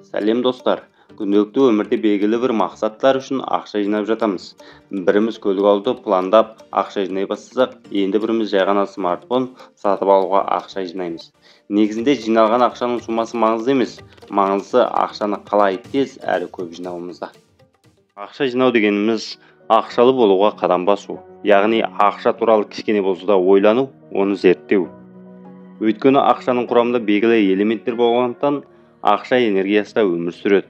Сәлем достар. Күнделікті өмірде белгілі бір мақсаттар үшін ақша жинап жатамыз. Біріміз көлік алуды пландап ақша жинай бастасақ, енді біріміз жай ғана смартфон сатып алуға ақша жинаймыз. Негізінде жиналған ақшаның суммасы маңызды емес, маңыздысы ақшаны қалай тез әрі көп жинауымызда. Ақша жинау дегеніміз ақшалы болуға қадам басу. Яғни ақша туралы кішкене болса да ойлану, оны зерттеу. Өйткені ақшаның құрамында белгілі элементтер болғандықтан ақша энергиясында өмір сүреді.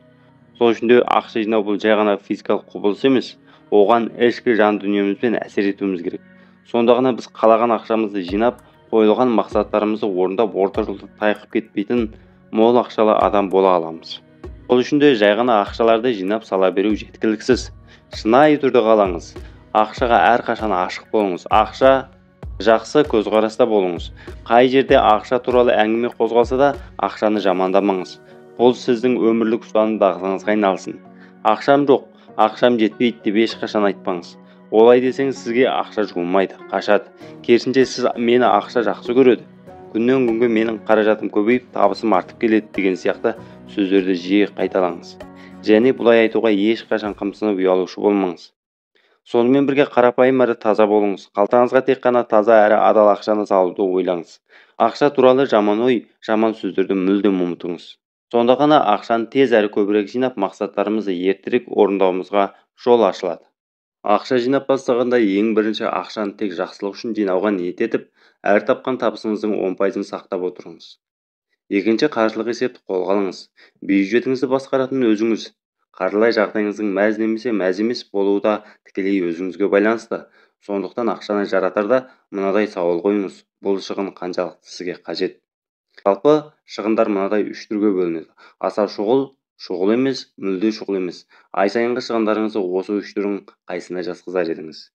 Сол үшін де ақша жинау бұл жай ғана физикалық құбылыс емес, оған ішкі жан дүниемізбен әсер етуіміз керек. Сонда ғана біз қалаған ақшамызды жинап, қойылған мақсаттарымызды орындап, орта жолда тайқып кетпейтін мол ақшалы адам бола аламыз. Сол үшін де жай ғана ақшаларды жинап сала беру жеткіліксіз. Шынайы түрде қалаңыз. Ақшаға әрқашан ашық болыңыз. Ақша жақсы көзқараста болыңыз. Қай жерде ақша туралы әңгіме қозғалса да, ақшаны жамандамаңыз. Бұл сіздің өмірлік ұстаным дағдыңызға айналсын. Ақшам жоқ, ақшам жетпейді деп ешқашан айтпаңыз. Олай десеңіз сізге ақша жуылмайды, қашады. Керісінше сіз мені ақша жақсы көреді. Күннен күнге менің қаражатым көбейіп, табысым артып келеді деген сияқты сөздерді жиі қайталаңыз. Және бұлай айтуға ешқашан қымсынып ұялушы болмаңыз. Сонымен бірге қарапайым әрі таза болыңыз. Қалтаңызға тек қана таза әрі адал ақшаны салуды ойлаңыз. Ақша туралы жаман ой, жаман сөздерді мүлдем ұмытыңыз. Сонда ғана ақшаны тез әрі көбірек жинап, мақсаттарымызды ертерек орындауымызға жол ашылады. Ақша жинап бастағанда ең бірінші ақшаны тек жақсылық үшін жинауға ниет етіп, әр тапқан табысыңыздың 10%-ын сақтап отырыңыз. Екінші, қаржылық есепті қолға алыңыз. Бюджетіңізді басқаратын өзіңіз. Қаржылай жағдайыңыздың мәз немесе мәз емес болуы да тікелей өзіңізге байланысты. Сондықтан ақшаны жаратарда мынадай сауал қойыңыз: бұл шығын қаншалықты сізге қажет? Жалпы шығындар мынадай 3 түрге бөлінеді: аса шұғыл емес, мүлде шұғыл емес. Ай сайынғы шығындарыңызды осы 3 түрдің қайсына жатқызар едіңіз?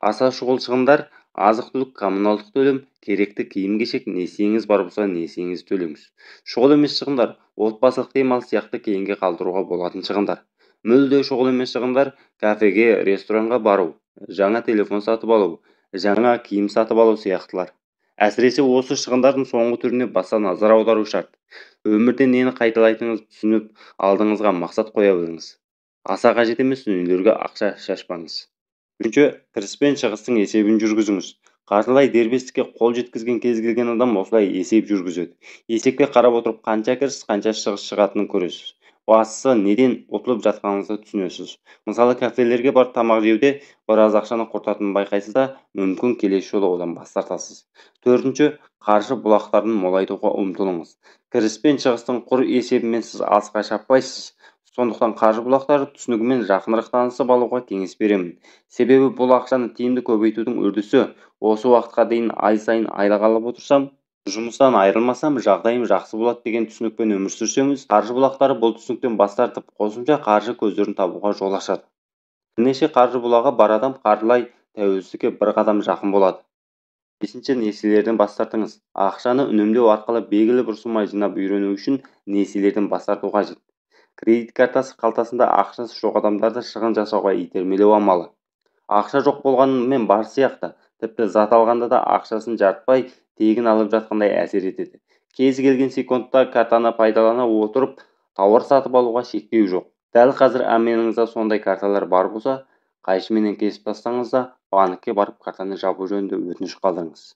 Аса шұғыл шығындар: азық-түлік, коммуналдық төлем, керекті киім-кешек, несиеңіз бар болса несиеңізді төлеңіз. Шұғыл емес шығындар: отбасылық демалыс сияқты кейінге қалдыруға болатын шығындар. Мүлде шұғыл емес шығындар: кафеге, ресторанға бару, жаңа телефон сатып алу, жаңа киім сатып алу сияқтылар. Әсіресе осы шығындардың соңғы түріне баса назар аудару шарт. Өмірде нені қайталайтыныңызды түсініп, алдыңызға мақсат қоя біліңіз. Аса қажет емес дүниелерге ақша шашпаңыз. Үшінші, кіріс пен шығыстың есебін жүргізіңіз. Қаржылай дербестікке қол жеткізген кез келген адам осылай есеп жүргізеді. Есепке қарап отырып, қанша кіріс, қанша шығыс шығатынын көресіз. Бастысы, неден ұтылып жатқаныңызды түсінесіз. Мысалы, кафелерге барып тамақ жеуде біраз ақшаны құртатынын байқайсыз да, мүмкін келесі жолы одан бас тартасыз. Төртінші, қаржы бұлақтарын молайтуға ұмтылыңыз. Кіріс пен шығыстың құр есебімен сіз алысқа шаппайсыз. Сондықтан қаржы бұлақтары түсінігімен жақынырақ танысып алуға кеңес беремін. Себебі бұл ақшаны тиімді көбейтудің үрдісі. Осы уақытқа дейін ай сайын айлық алып отырсам, жұмыстан айырылмасам, жағдайым жақсы болады деген түсінікпен өмір сүрсеңіз, қаржы бұлақтары бұл түсініктен бас тартып, қосымша қаржы көздерін табуға жол ашады. Бірнеше қаржы бұлағы бар адам қаржылай тәуелсіздікке бір қадам жақын болады. Бесінші, несиелерден бас тартыңыз. Ақшаны үнемдеу арқылы белгілі бір сумма жинап үйрену үшін несиелерден бас тарту қажет. Кредит картасы қалтасында ақшасы жоқ адамдарды шығын жасауға итермелеу амалы. Ақша жоқ болғанымен бар сияқты, тіпті зат алғанда да ақшасын жарытпай, тегін алып жатқандай әсер етеді. Кез келген секундта картаны пайдалана отырып, тауар сатып алуға шектеу жоқ. Дәл қазір әмияныңызда сондай карталар бар болса, қайшымен кесіп тастаңыз да, банкке барып картаны жабу жөнінде өтініш қалдырыңыз.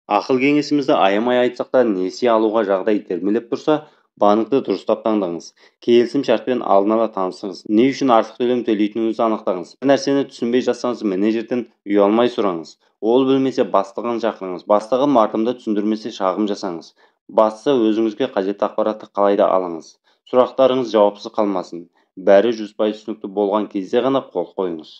Ақыл кеңесімізді аямай айтсақ та, несие алуға жағдай итермелеп тұрса, банкты дұрыстап таңдаңыз. Келісім шартпен алдын ала танысыңыз. Не үшін артық төлем төлейтініңізді анықтаңыз. Bir нәрсені түсінбей жатсаңыз, менеджерден ұялмай сұраңыз. Ол білмесе бастығын шақырыңыз. Бастығы мардымды түсіндірмесе шағым жасаңыз. Бастысы, өзіңізге қажетті ақпаратты қалайда алыңыз. Сұрақтарыңыз жауапсыз қалмасын. Бәрі 100% түсінікті болған кезде ғана қол қойыңыз.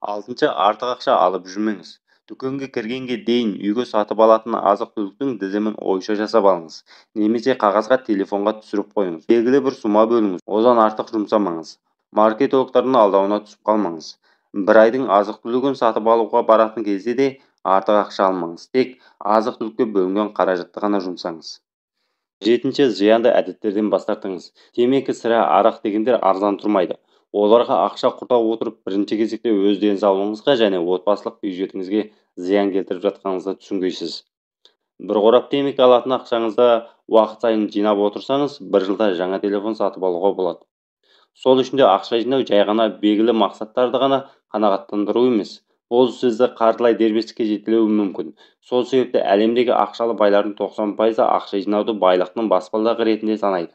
Алтыншы, артық ақша алып жүрмеңіз. Дүкенге кіргенге дейін үйге сатып алатын азық-түліктің тізімін ойша жасап алыңыз. Немесе қағазға, телефонға түсіріп қойыңыз. Белгілі бір сума бөліңіз. Одан артық жұмсамаңыз. Маркетологтардың алдауына түсіп қалмаңыз. Bir айдың азық-түлігін сатып алуға баратын кезде де артық ақша алмаңыз. Тек азық-түлікке бөлінген қаражатты ғана жұмсаңыз. Жетінші, зиянды әдеттерден бас тартыңыз. Темекі, сіра, арақ дегендер арзан тұрмайды. Оларға ақша құрта отырып, бірінші кезекте өз денсаулығыңызға және отбасылық бюджетіңізге зиян келтіріп жатқаныңызды түсінбейсіз. бір қорап темекі алатын ақшаңызды уақыт сайын жинап отырсаңыз, бір жылда жаңа телефон сатып алуға болады. Сол үшін де ақша жинау жай ғана белгілі мақсаттарды ғана қанағаттандыру емес. Ол сізді қаржылай дербестікке жетелеуі мүмкін. Сол себепті әлемдегі ақшалы байлардың 90%-ы ақша жинауды байлықтың баспалдағы ретінде санайды.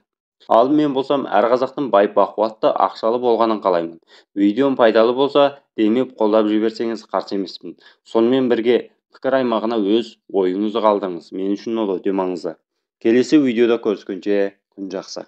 Ал мен болсам, әр қазақтың бай бақуатты ақшалы болғанын қалаймын. Видеом пайдалы болса, демеп қолдап жіберсеңіз қарсы емеспін. Сонымен бірге пікір аймағына өз ойыңызды қалдырыңыз. Мен үшін ол өте маңызды. Келесі видеода көріскенше күн жақсы.